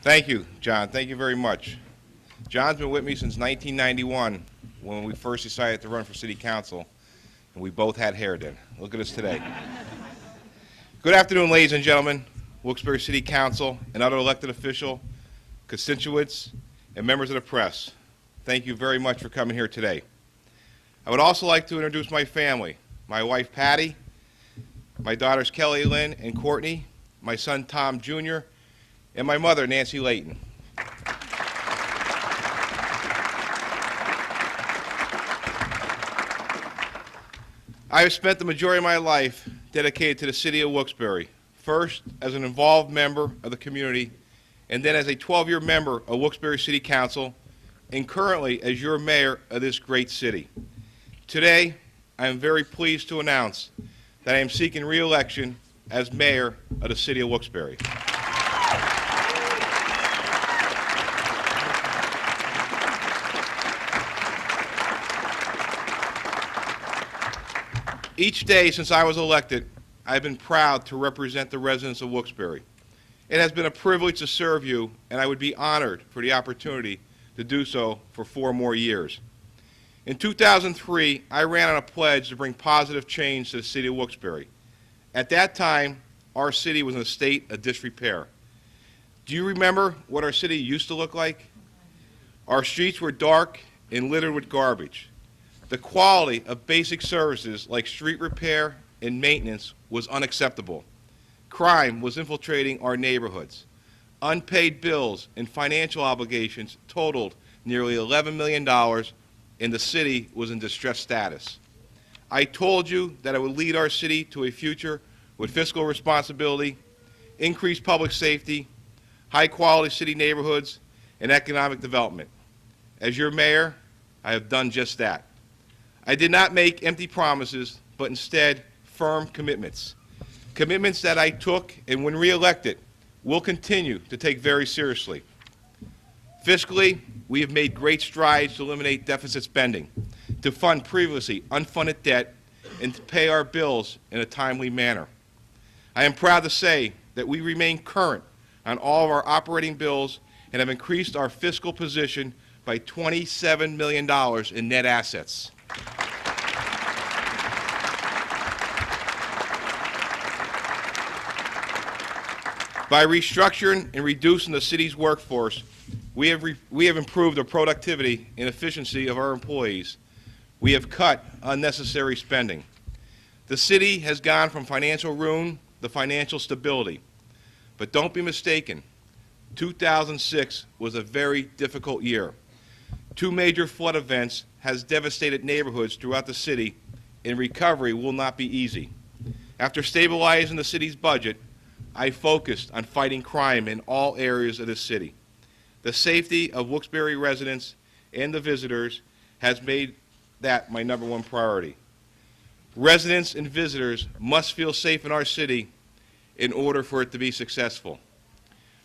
Thank you, John. Thank you very much. John's been with me since 1991 when we first decided to run for city council, and we both had hair then. Look at us today. Good afternoon, ladies and gentlemen, Wilkes-Barre City Council and other elected officials, constituents, and members of the press. Thank you very much for coming here today. I would also like to introduce my family, my wife Patty, my daughters Kelly Lynn and Courtney, my son Tom Jr., and my mother Nancy Leighton. I have spent the majority of my life dedicated to the city of Wilkes-Barre, first as an involved member of the community, and then as a 12-year member of Wilkes-Barre City Council, and currently as your mayor of this great city. Today, I am very pleased to announce that I am seeking re-election as mayor of the city of Wilkes-Barre. Each day since I was elected, I've been proud to represent the residents of Wilkes-Barre. It has been a privilege to serve you, and I would be honored for the opportunity to do so for 4 more years. In 2003, I ran on a pledge to bring positive change to the city of Wilkes-Barre. At that time, our city was in a state of disrepair. Do you remember what our city used to look like? Our streets were dark and littered with garbage. The quality of basic services like street repair and maintenance was unacceptable. Crime was infiltrating our neighborhoods. Unpaid bills and financial obligations totaled nearly $11 million, and the city was in distressed status. I told you that I would lead our city to a future with fiscal responsibility, increased public safety, high-quality city neighborhoods, and economic development. As your mayor, I have done just that. I did not make empty promises, but instead firm commitments. Commitments that I took and when re-elected will continue to take very seriously. Fiscally, we have made great strides to eliminate deficit spending, to fund previously unfunded debt, and to pay our bills in a timely manner. I am proud to say that we remain current on all of our operating bills and have increased our fiscal position by $27 million in net assets. By restructuring and reducing the city's workforce, we have improved the productivity and efficiency of our employees. We have cut unnecessary spending. The city has gone from financial ruin to financial stability. But don't be mistaken, 2006 was a very difficult year. 2 major flood events has devastated neighborhoods throughout the city, and recovery will not be easy. After stabilizing the city's budget, I focused on fighting crime in all areas of the city. The safety of Wilkes-Barre residents and the visitors has made that my #1 priority. Residents and visitors must feel safe in our city in order for it to be successful.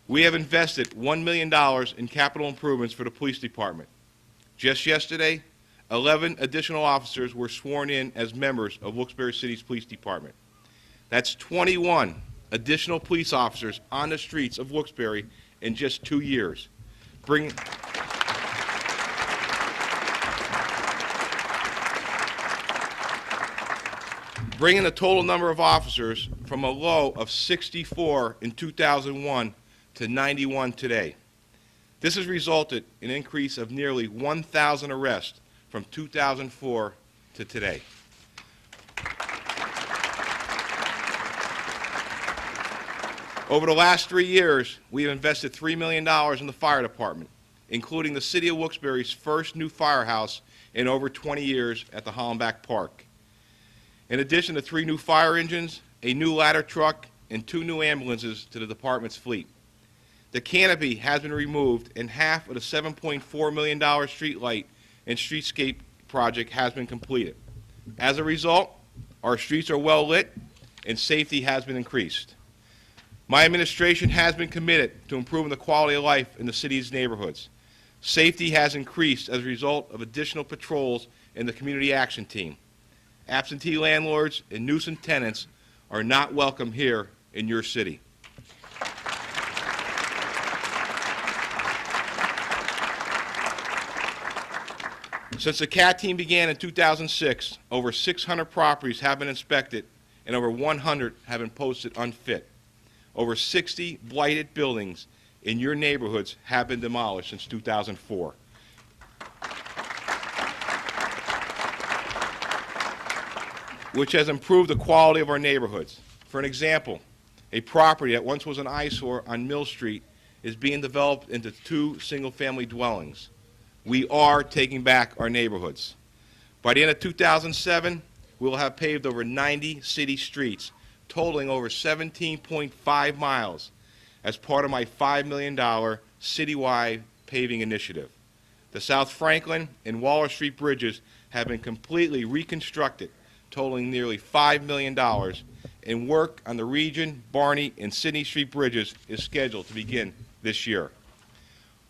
We have invested $1 million in capital improvements for the police department. Just yesterday, 11 additional officers were sworn in as members of Wilkes-Barre City's police department. That's 21 additional police officers on the streets of Wilkes-Barre in just 2 years. Bringing the total number of officers from a low of 64 in 2001 to 91 today. This has resulted in an increase of nearly 1,000 arrests from 2004 to today. Over the last 3 years, we have invested $3 million in the fire department, including the city of Wilkes-Barre's first new firehouse in over 20 years at the Hollenbach Park. In addition to 3 new fire engines, a new ladder truck, and 2 new ambulances to the department's fleet. The canopy has been removed, and half of the $7.4 million streetlight and streetscape project has been completed. As a result, our streets are well lit, and safety has been increased. My administration has been committed to improving the quality of life in the city's neighborhoods. Safety has increased as a result of additional patrols in the community action team. Absentee landlords and nuisance tenants are not welcome here in your city. Since the CAT team began in 2006, over 600 properties have been inspected and over 100 have been posted unfit. Over 60 blighted buildings in your neighborhoods have been demolished since 2004. Which has improved the quality of our neighborhoods. For an example, a property that once was an eyesore on Mill Street is being developed into 2 single-family dwellings. We are taking back our neighborhoods. By the end of 2007, we will have paved over 90 city streets, totaling over 17.5 miles, as part of my $5 million citywide paving initiative. The South Franklin and Waller Street bridges have been completely reconstructed, totaling nearly $5 million, and work on the Region, Barney, and Sydney Street bridges is scheduled to begin this year.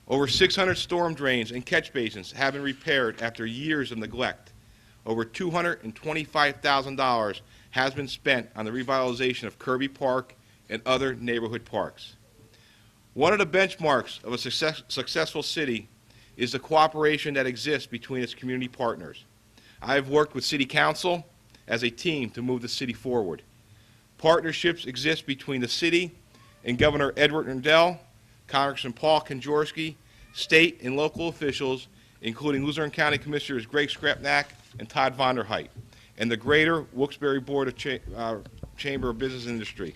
Over 600 storm drains and catch basins have been repaired after years of neglect. Over $225,000 has been spent on the revitalization of Kirby Park and other neighborhood parks. One of the benchmarks of a successful city is the cooperation that exists between its community partners. I have worked with City Council as a team to move the city forward. Partnerships exist between the city and Governor Edward Rendell, Congressman Paul Konjarsky, state and local officials, including Luzerne County Commissioners Greg Skrapnak and Todd Vonderheit, and the Greater Wilkes-Barre Board of Chamber of Business and Industry.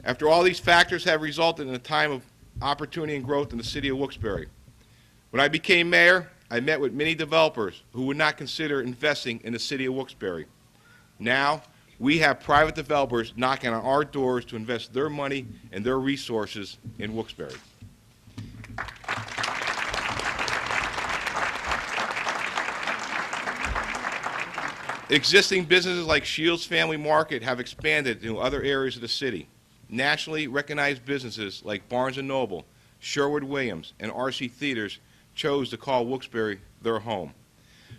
After all these factors have resulted in a time of opportunity and growth in the city of Wilkes-Barre. When I became mayor, I met with many developers who would not consider investing in the city of Wilkes-Barre. Now, we have private developers knocking on our doors to invest their money and their resources in Wilkes-Barre. Existing businesses like Shields Family Market have expanded to other areas of the city. Nationally recognized businesses like Barnes & Noble, Sherwood-Williams, and RC Theaters chose to call Wilkes-Barre their home.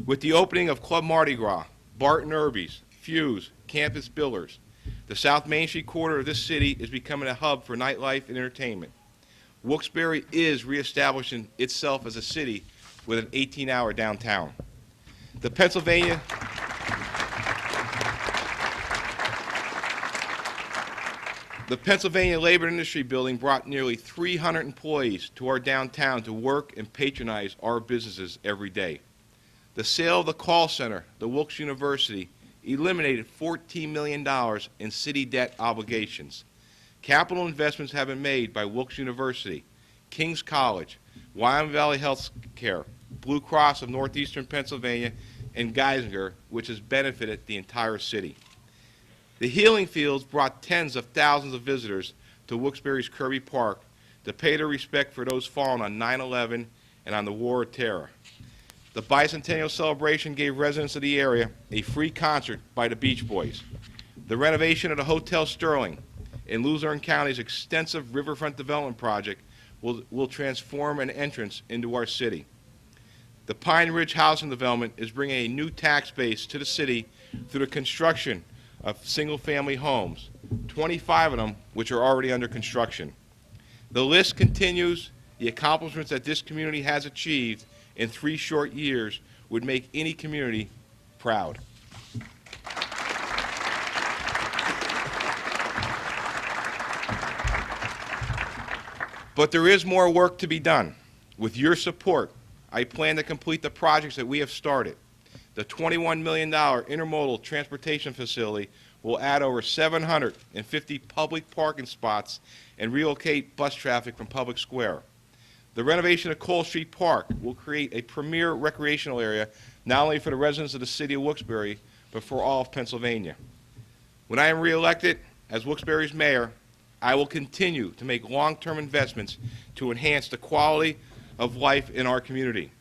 With the opening of Club Mardi Gras, Barton Irby's, Fuse, Campus Billers, the South Main Street corridor of this city is becoming a hub for nightlife and entertainment. Wilkes-Barre is reestablishing itself as a city with an 18-hour downtown. The Pennsylvania Labor and Industry Building brought nearly 300 employees to our downtown to work and patronize our businesses every day. The sale of the call center, the Wilkes University, eliminated $14 million in city debt obligations. Capital investments have been made by Wilkes University, King's College, Wyoming Valley Health Care, Blue Cross of Northeastern Pennsylvania, and Geisinger, which has benefited the entire city. The Healing Fields brought tens of thousands of visitors to Wilkes-Barre's Kirby Park to pay their respect for those fallen on 9/11 and on the War of Terror. The bicentennial celebration gave residents of the area a free concert by the Beach Boys. The renovation of the Hotel Sterling in Luzerne County's extensive riverfront development project will transform an entrance into our city. The Pine Ridge housing development is bringing a new tax base to the city through the construction of single-family homes, 25 of them which are already under construction. The list continues. The accomplishments that this community has achieved in 3 short years would make any community proud. But there is more work to be done. With your support, I plan to complete the projects that we have started. The $21 million intermodal transportation facility will add over 750 public parking spots and relocate bus traffic from Public Square. The renovation of Cole Street Park will create a premier recreational area not only for the residents of the city of Wilkes-Barre, but for all of Pennsylvania. When I am reelected as Wilkes-Barre's mayor, I will continue to make long-term investments to enhance the quality of life in our community.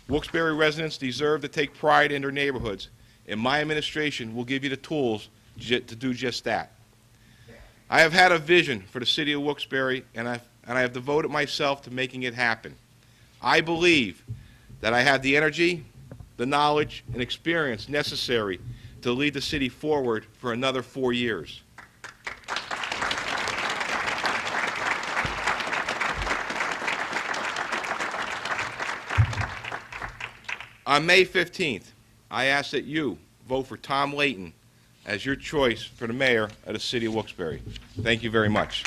Wilkes-Barre residents deserve to take pride in their neighborhoods, and my administration will give you the tools to do just that. I have had a vision for the city of Wilkes-Barre, and I have devoted myself to making it happen. I believe that I have the energy, the knowledge, and experience necessary to lead the city forward for another 4 years. On May 15th, I ask that you vote for Tom Leighton as your choice for the mayor of the city of Wilkes-Barre. Thank you very much.